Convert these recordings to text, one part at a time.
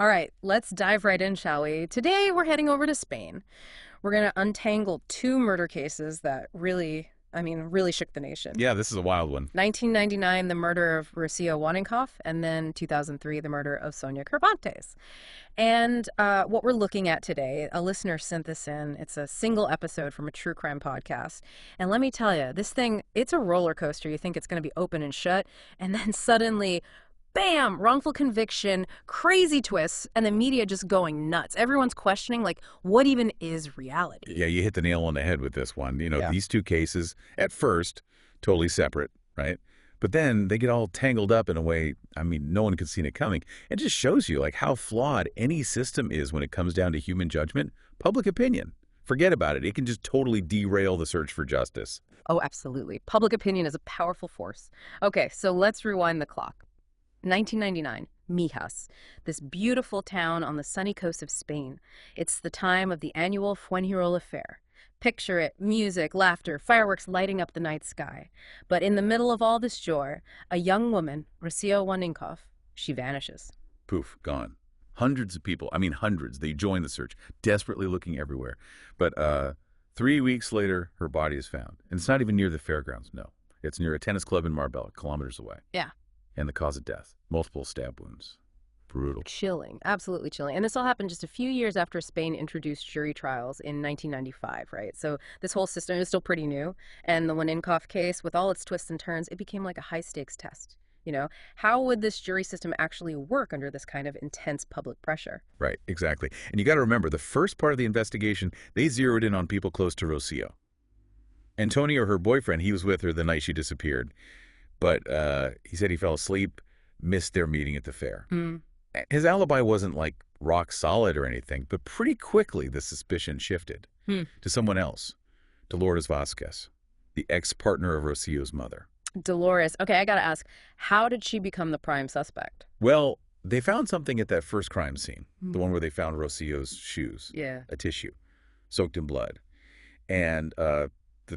All right, let's dive right in, shall we? Today, we're heading over to Spain. We're going to untangle two murder cases that really shook the nation. Yeah, this is a wild one. 1999, the murder of Rocio Wanenkoff, and then 2003, the murder of Sonia Carabantes. And what we're looking at today, a listener sent this in. It's a single episode from a true crime podcast. And let me tell you, this thing, it's a roller coaster. You think it's going to be open and shut, and then suddenly, bam, wrongful conviction, crazy twists, and the media just going nuts. Everyone's questioning, like, what even is reality? Yeah, you hit the nail on the head with this one. Yeah. These two cases, at first, totally separate, right? But then they get all tangled up in a way, no one could see it coming. It just shows you, like, how flawed any system is when it comes down to human judgment. Public opinion. Forget about it. It can just totally derail the search for justice. Oh, absolutely. Public opinion is a powerful force. Okay, so let's rewind the clock. 1999, Mijas, this beautiful town on the sunny coast of Spain. It's the time of the annual Fuengirola Fair. Picture it, music, laughter, fireworks lighting up the night sky. But in the middle of all this joy, a young woman, Rocio Wanenkoff, she vanishes. Poof, gone. Hundreds of people, hundreds, they join the search, desperately looking everywhere. But 3 weeks later, her body is found. And it's not even near the fairgrounds, no. It's near a tennis club in Marbella, kilometers away. Yeah. And the cause of death, multiple stab wounds. Brutal. Chilling, absolutely chilling. And this all happened just a few years after Spain introduced jury trials in 1995, right? So this whole system is still pretty new. And the Wanenkoff case, with all its twists and turns, it became like a high-stakes test. How would this jury system actually work under this kind of intense public pressure? Right, exactly. And you got to remember, the first part of the investigation, they zeroed in on people close to Rocio. Antonio, her boyfriend, he was with her the night she disappeared. But he said he fell asleep, missed their meeting at the fair. His alibi wasn't like rock solid or anything, but pretty quickly the suspicion shifted to someone else, Dolores Vasquez, the ex-partner of Rocio's mother. Dolores. Okay, I gotta ask, how did she become the prime suspect? Well, they found something at that first crime scene, the one where they found Rocio's shoes, a tissue soaked in blood. And the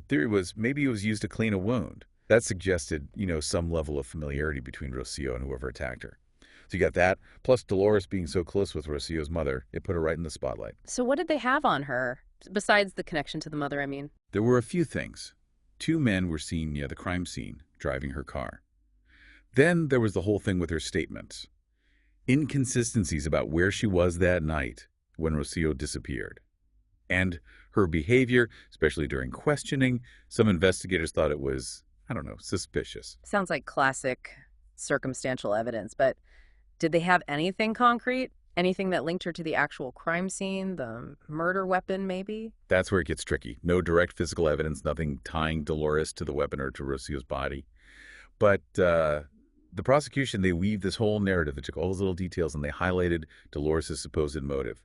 theory was maybe it was used to clean a wound. That suggested, some level of familiarity between Rocio and whoever attacked her. So you got that, plus Dolores being so close with Rocio's mother, it put her right in the spotlight. So what did they have on her, besides the connection to the mother, There were a few things. 2 men were seen near the crime scene, driving her car. Then there was the whole thing with her statements. Inconsistencies about where she was that night when Rocio disappeared. And her behavior, especially during questioning, some investigators thought it was suspicious. Sounds like classic circumstantial evidence, but did they have anything concrete? Anything that linked her to the actual crime scene, the murder weapon, maybe? That's where it gets tricky. No direct physical evidence, nothing tying Dolores to the weapon or to Rocio's body. But the prosecution, they weaved this whole narrative. They took all those little details and they highlighted Dolores' supposed motive.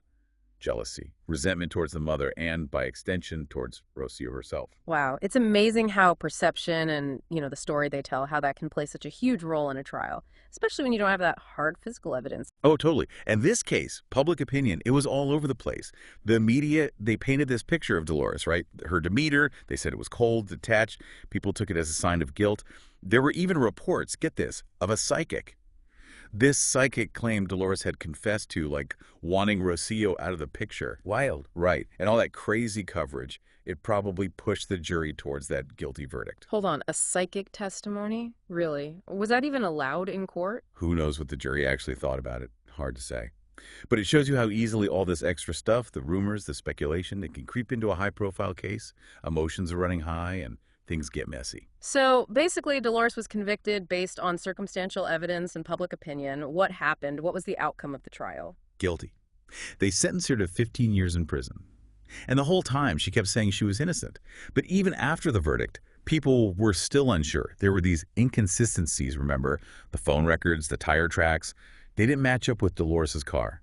Jealousy, resentment towards the mother, and by extension towards Rocio herself. Wow. It's amazing how perception and, the story they tell, how that can play such a huge role in a trial, especially when you don't have that hard physical evidence. Oh, totally. And this case, public opinion, it was all over the place. The media, they painted this picture of Dolores, right? Her demeanor, they said it was cold, detached. People took it as a sign of guilt. There were even reports, get this, of a psychic. This psychic claimed Dolores had confessed to, wanting Rocio out of the picture. Wild. Right. And all that crazy coverage, it probably pushed the jury towards that guilty verdict. Hold on, a psychic testimony? Really? Was that even allowed in court? Who knows what the jury actually thought about it? Hard to say. But it shows you how easily all this extra stuff, the rumors, the speculation, it can creep into a high-profile case. Emotions are running high, and things get messy. So basically, Dolores was convicted based on circumstantial evidence and public opinion. What happened? What was the outcome of the trial? Guilty. They sentenced her to 15 years in prison. And the whole time, she kept saying she was innocent. But even after the verdict, people were still unsure. There were these inconsistencies, remember? The phone records, the tire tracks. They didn't match up with Dolores' car.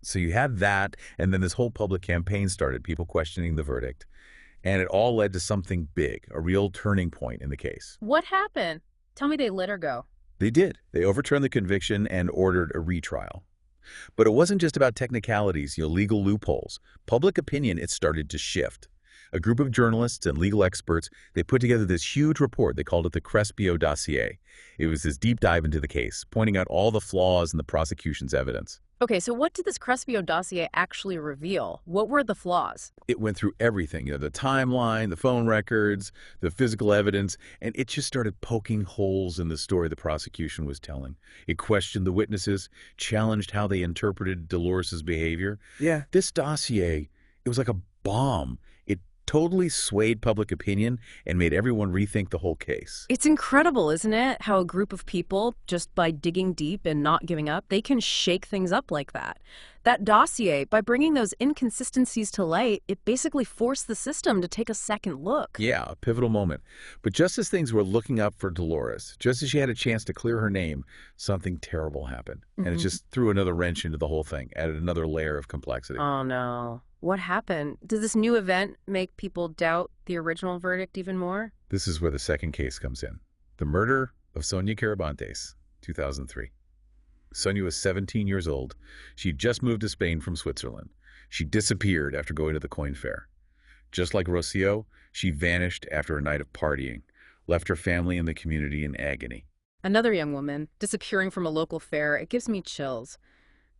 So you had that, and then this whole public campaign started, people questioning the verdict. And it all led to something big, a real turning point in the case. What happened? Tell me they let her go. They did. They overturned the conviction and ordered a retrial. But it wasn't just about technicalities, legal loopholes. Public opinion, it started to shift. A group of journalists and legal experts, they put together this huge report. They called it the Crespio dossier. It was this deep dive into the case, pointing out all the flaws in the prosecution's evidence. Okay, so what did this Crespio dossier actually reveal? What were the flaws? It went through everything, the timeline, the phone records, the physical evidence, and it just started poking holes in the story the prosecution was telling. It questioned the witnesses, challenged how they interpreted Dolores's behavior. Yeah. This dossier, it was like a bomb. It totally swayed public opinion and made everyone rethink the whole case. It's incredible, isn't it? How a group of people, just by digging deep and not giving up, they can shake things up like that. That dossier, by bringing those inconsistencies to light, it basically forced the system to take a second look. Yeah, a pivotal moment. But just as things were looking up for Dolores, just as she had a chance to clear her name, something terrible happened. And it just threw another wrench into the whole thing, added another layer of complexity. Oh, no. What happened? Did this new event make people doubt the original verdict even more? This is where the second case comes in. The murder of Sonia Carabantes, 2003. Sonia was 17 years old. She'd just moved to Spain from Switzerland. She disappeared after going to the coin fair. Just like Rocio, she vanished after a night of partying, left her family and the community in agony. Another young woman disappearing from a local fair. It gives me chills.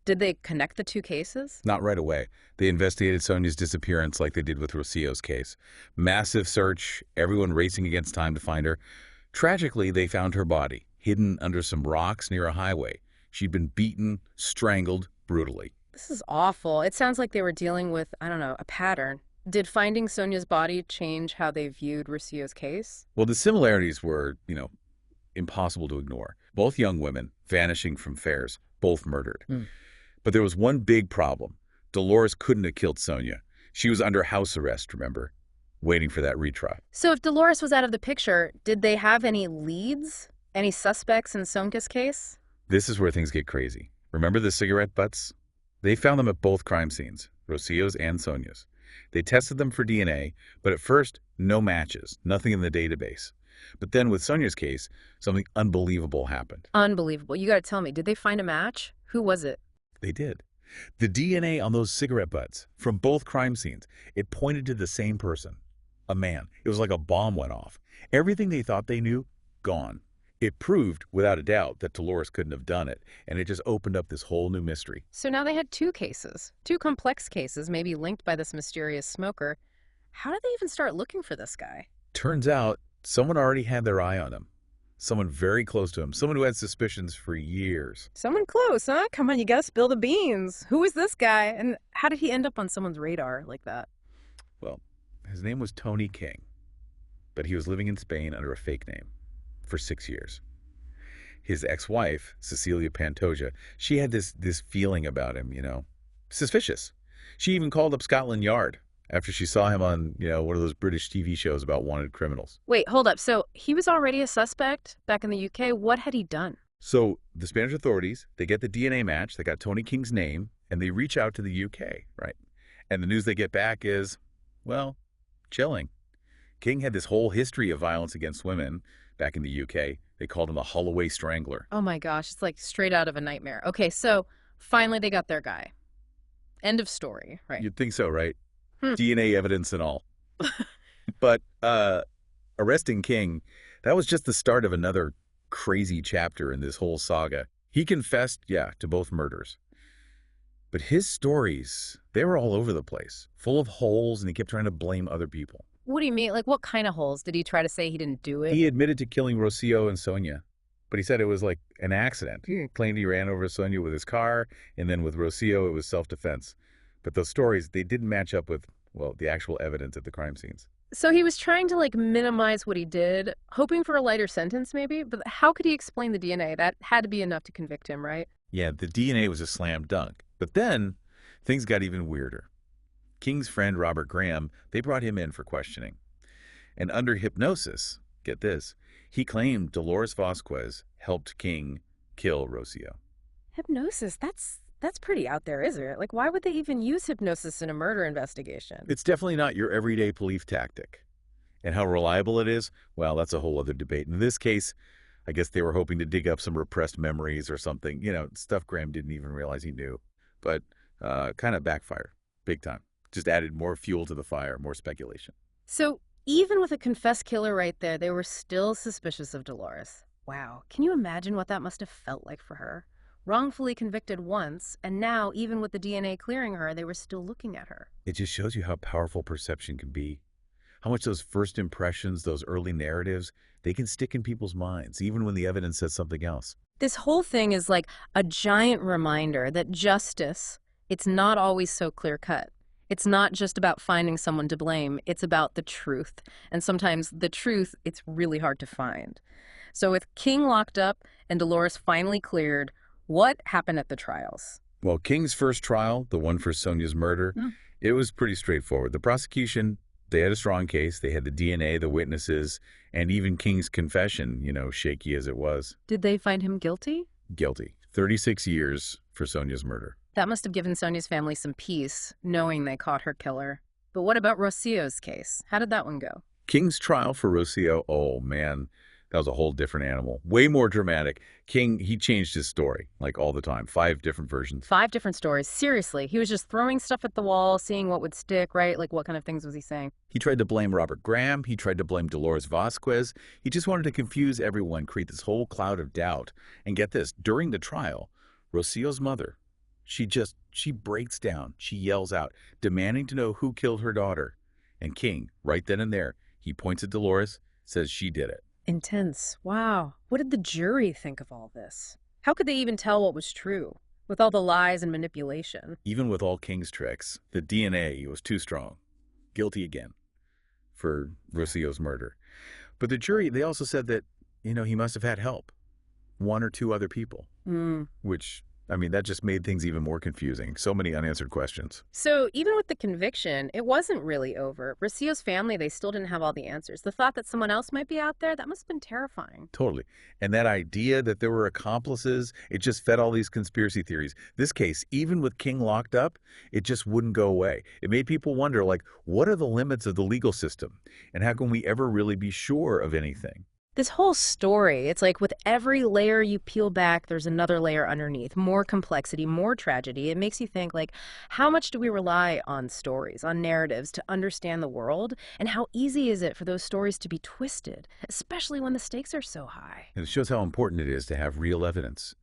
Did they connect the two cases? Not right away. They investigated Sonia's disappearance like they did with Rocio's case. Massive search, everyone racing against time to find her. Tragically, they found her body, hidden under some rocks near a highway. She'd been beaten, strangled, brutally. This is awful. It sounds like they were dealing with, I don't know, a pattern. Did finding Sonia's body change how they viewed Rocio's case? Well, the similarities were, impossible to ignore. Both young women, vanishing from fairs, both murdered. But there was one big problem. Dolores couldn't have killed Sonia. She was under house arrest, remember, waiting for that retrial. So if Dolores was out of the picture, did they have any leads? Any suspects in Sonka's case? This is where things get crazy. Remember the cigarette butts? They found them at both crime scenes, Rocio's and Sonia's. They tested them for DNA, but at first, no matches, nothing in the database. But then with Sonia's case, something unbelievable happened. Unbelievable. You gotta tell me, did they find a match? Who was it? They did. The DNA on those cigarette butts from both crime scenes, it pointed to the same person, a man. It was like a bomb went off. Everything they thought they knew, gone. It proved, without a doubt, that Dolores couldn't have done it, and it just opened up this whole new mystery. So now they had two cases, two complex cases, maybe linked by this mysterious smoker. How did they even start looking for this guy? Turns out, someone already had their eye on him. Someone very close to him, someone who had suspicions for years. Someone close, huh? Come on, you gotta spill the beans. Who is this guy, and how did he end up on someone's radar like that? Well, his name was Tony King, but he was living in Spain under a fake name for 6 years. His ex-wife, Cecilia Pantoja, she had this feeling about him, suspicious. She even called up Scotland Yard after she saw him on, one of those British TV shows about wanted criminals. Wait, hold up. So he was already a suspect back in the UK. What had he done? So the Spanish authorities, they get the DNA match, they got Tony King's name, and they reach out to the UK, right? And the news they get back is, well, chilling. King had this whole history of violence against women back in the UK. They called him a Holloway Strangler. Oh my gosh, it's like straight out of a nightmare. Okay, so finally they got their guy. End of story, right? You'd think so, right? DNA evidence and all. But arresting King, that was just the start of another crazy chapter in this whole saga. He confessed, to both murders. But his stories, they were all over the place, full of holes, and he kept trying to blame other people. What do you mean? Like, what kind of holes? Did he try to say he didn't do it? He admitted to killing Rocio and Sonia, but he said it was like an accident. He claimed he ran over Sonia with his car, and then with Rocio, it was self-defense. But those stories, they didn't match up with, the actual evidence at the crime scenes. So he was trying to, minimize what he did, hoping for a lighter sentence, maybe? But how could he explain the DNA? That had to be enough to convict him, right? Yeah, the DNA was a slam dunk. But then, things got even weirder. King's friend, Robert Graham, they brought him in for questioning. And under hypnosis, get this, he claimed Dolores Vasquez helped King kill Rocio. Hypnosis, that's pretty out there, isn't it? Like, why would they even use hypnosis in a murder investigation? It's definitely not your everyday police tactic. And how reliable it is, well, that's a whole other debate. In this case, I guess they were hoping to dig up some repressed memories or something, stuff Graham didn't even realize he knew. But kind of backfired, big time. Just added more fuel to the fire, more speculation. So even with a confessed killer right there, they were still suspicious of Dolores. Wow, can you imagine what that must have felt like for her? Wrongfully convicted once, and now, even with the DNA clearing her, they were still looking at her. It just shows you how powerful perception can be. How much those first impressions, those early narratives, they can stick in people's minds, even when the evidence says something else. This whole thing is like a giant reminder that justice, it's not always so clear-cut. It's not just about finding someone to blame, it's about the truth. And sometimes the truth, it's really hard to find. So with King locked up and Dolores finally cleared, what happened at the trials? Well, King's first trial, the one for Sonia's murder, it was pretty straightforward. The prosecution, they had a strong case. They had the DNA, the witnesses, and even King's confession, shaky as it was. Did they find him guilty? Guilty. 36 years for Sonia's murder. That must have given Sonia's family some peace, knowing they caught her killer. But what about Rocio's case? How did that one go? King's trial for Rocio, oh man, that was a whole different animal. Way more dramatic. King, he changed his story, like all the time. 5 different versions. 5 different stories. Seriously, he was just throwing stuff at the wall, seeing what would stick, right? Like what kind of things was he saying? He tried to blame Robert Graham. He tried to blame Dolores Vasquez. He just wanted to confuse everyone, create this whole cloud of doubt. And get this, during the trial, Rocio's mother, she breaks down. She yells out, demanding to know who killed her daughter. And King, right then and there, he points at Dolores, says she did it. Intense. Wow. What did the jury think of all this? How could they even tell what was true, with all the lies and manipulation? Even with all King's tricks, the DNA was too strong. Guilty again for Rocio's murder. But the jury, they also said that, he must have had help. 1 or 2 other people. Which, that just made things even more confusing. So many unanswered questions. So even with the conviction, it wasn't really over. Rocio's family, they still didn't have all the answers. The thought that someone else might be out there, that must have been terrifying. Totally. And that idea that there were accomplices, it just fed all these conspiracy theories. This case, even with King locked up, it just wouldn't go away. It made people wonder, what are the limits of the legal system? And how can we ever really be sure of anything? This whole story, it's like with every layer you peel back, there's another layer underneath. More complexity, more tragedy. It makes you think, how much do we rely on stories, on narratives to understand the world? And how easy is it for those stories to be twisted, especially when the stakes are so high? And it shows how important it is to have real evidence.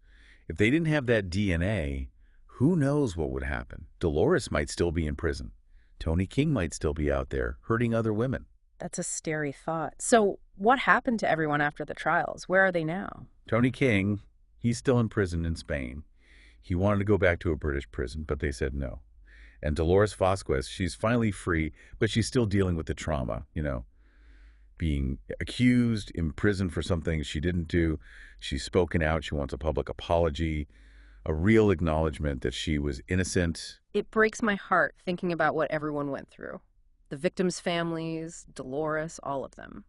If they didn't have that DNA, who knows what would happen? Dolores might still be in prison. Tony King might still be out there hurting other women. That's a scary thought. So what happened to everyone after the trials? Where are they now? Tony King, he's still in prison in Spain. He wanted to go back to a British prison, but they said no. And Dolores Vasquez, she's finally free, but she's still dealing with the trauma, being accused, imprisoned for something she didn't do. She's spoken out. She wants a public apology, a real acknowledgement that she was innocent. It breaks my heart thinking about what everyone went through. The victims' families, Dolores, all of them.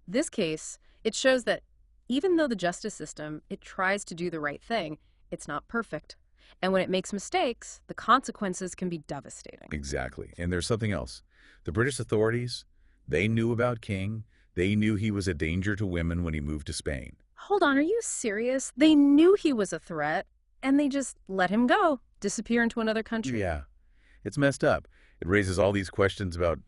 This case, it shows that even though the justice system, it tries to do the right thing, it's not perfect. And when it makes mistakes, the consequences can be devastating. Exactly. And there's something else. The British authorities, they knew about King. They knew he was a danger to women when he moved to Spain. Hold on, are you serious? They knew he was a threat, and they just let him go, disappear into another country. Yeah, it's messed up. It raises all these questions about,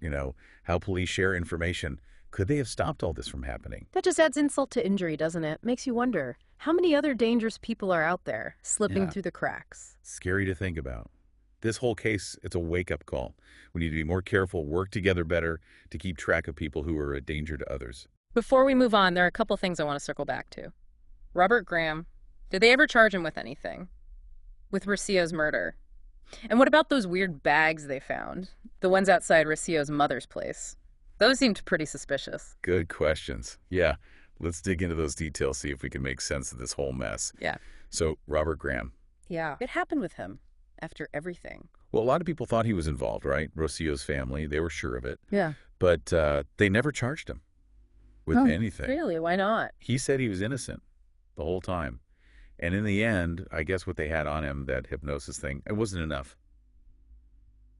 how police share information. Could they have stopped all this from happening? That just adds insult to injury, doesn't it? Makes you wonder, how many other dangerous people are out there, slipping through the cracks? Scary to think about. This whole case, it's a wake-up call. We need to be more careful, work together better to keep track of people who are a danger to others. Before we move on, there are a couple things I want to circle back to. Robert Graham, did they ever charge him with anything? With Rocio's murder? And what about those weird bags they found? The ones outside Rocio's mother's place. Those seemed pretty suspicious. Good questions. Yeah, let's dig into those details, see if we can make sense of this whole mess. Yeah. So, Robert Graham. Yeah. What happened with him after everything? Well, a lot of people thought he was involved, right? Rocio's family, they were sure of it. Yeah. But they never charged him with anything. Really? Why not? He said he was innocent the whole time. And in the end, I guess what they had on him, that hypnosis thing, it wasn't enough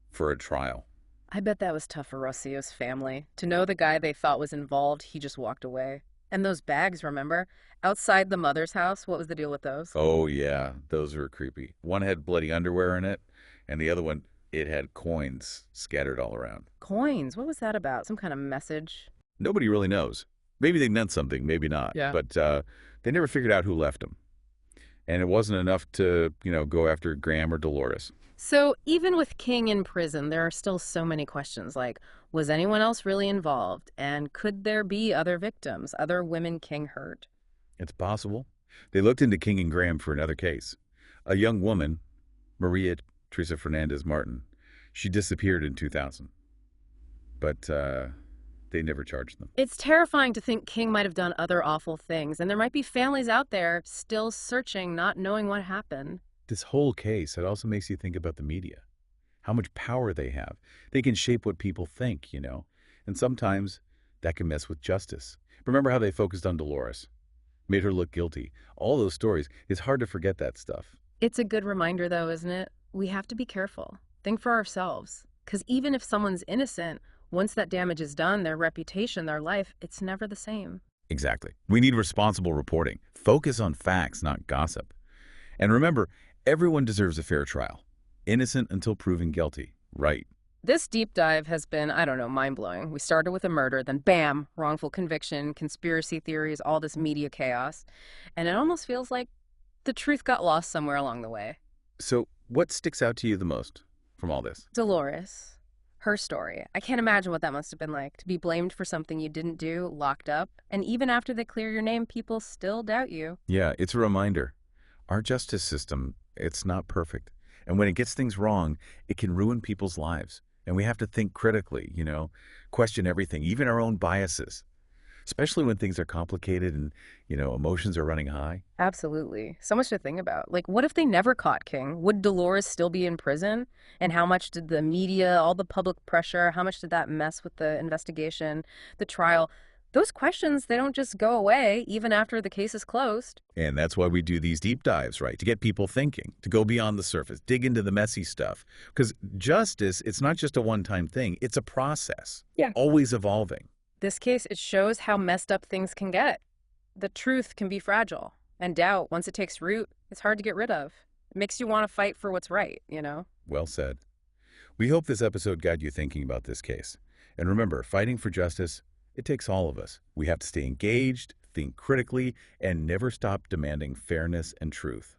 for a trial. I bet that was tough for Rocio's family. To know the guy they thought was involved, he just walked away. And those bags, remember? Outside the mother's house, what was the deal with those? Oh, yeah, those were creepy. One had bloody underwear in it, and the other one, It had coins scattered all around. Coins. What was that about? Some kind of message? Nobody really knows. Maybe they meant something, maybe not. Yeah. But they never figured out who left them. And it wasn't enough to, go after Graham or Dolores. So even with King in prison, there are still so many questions like, was anyone else really involved? And could there be other victims, other women King hurt? It's possible. They looked into King and Graham for another case. A young woman, Maria Teresa Fernandez Martin, she disappeared in 2000. But they never charged them. It's terrifying to think King might have done other awful things, and there might be families out there still searching, not knowing what happened. This whole case, it also makes you think about the media, how much power they have. They can shape what people think. And sometimes that can mess with justice. Remember how they focused on Dolores, made her look guilty. All those stories, it's hard to forget that stuff. It's a good reminder, though, isn't it? We have to be careful. Think for ourselves. Because even if someone's innocent, once that damage is done, their reputation, their life, it's never the same. Exactly. We need responsible reporting. Focus on facts, not gossip. And remember, everyone deserves a fair trial. Innocent until proven guilty. Right. This deep dive has been, I don't know, mind-blowing. We started with a murder, then bam, wrongful conviction, conspiracy theories, all this media chaos. And it almost feels like the truth got lost somewhere along the way. So what sticks out to you the most from all this? Dolores, her story. I can't imagine what that must have been like, to be blamed for something you didn't do, locked up, and even after they clear your name, people still doubt you. Yeah, it's a reminder. Our justice system, it's not perfect. And when it gets things wrong, it can ruin people's lives. And we have to think critically, question everything, even our own biases, especially when things are complicated and, emotions are running high. Absolutely. So much to think about. Like, what if they never caught King? Would Dolores still be in prison? And how much did the media, all the public pressure, how much did that mess with the investigation, the trial? Those questions, they don't just go away even after the case is closed. And that's why we do these deep dives, right? To get people thinking, to go beyond the surface, dig into the messy stuff. Because justice, it's not just a one-time thing. It's a process. Yeah. Always evolving. This case, it shows how messed up things can get. The truth can be fragile. And doubt, once it takes root, it's hard to get rid of. It makes you want to fight for what's right? Well said. We hope this episode got you thinking about this case. And remember, fighting for justice, it takes all of us. We have to stay engaged, think critically, and never stop demanding fairness and truth.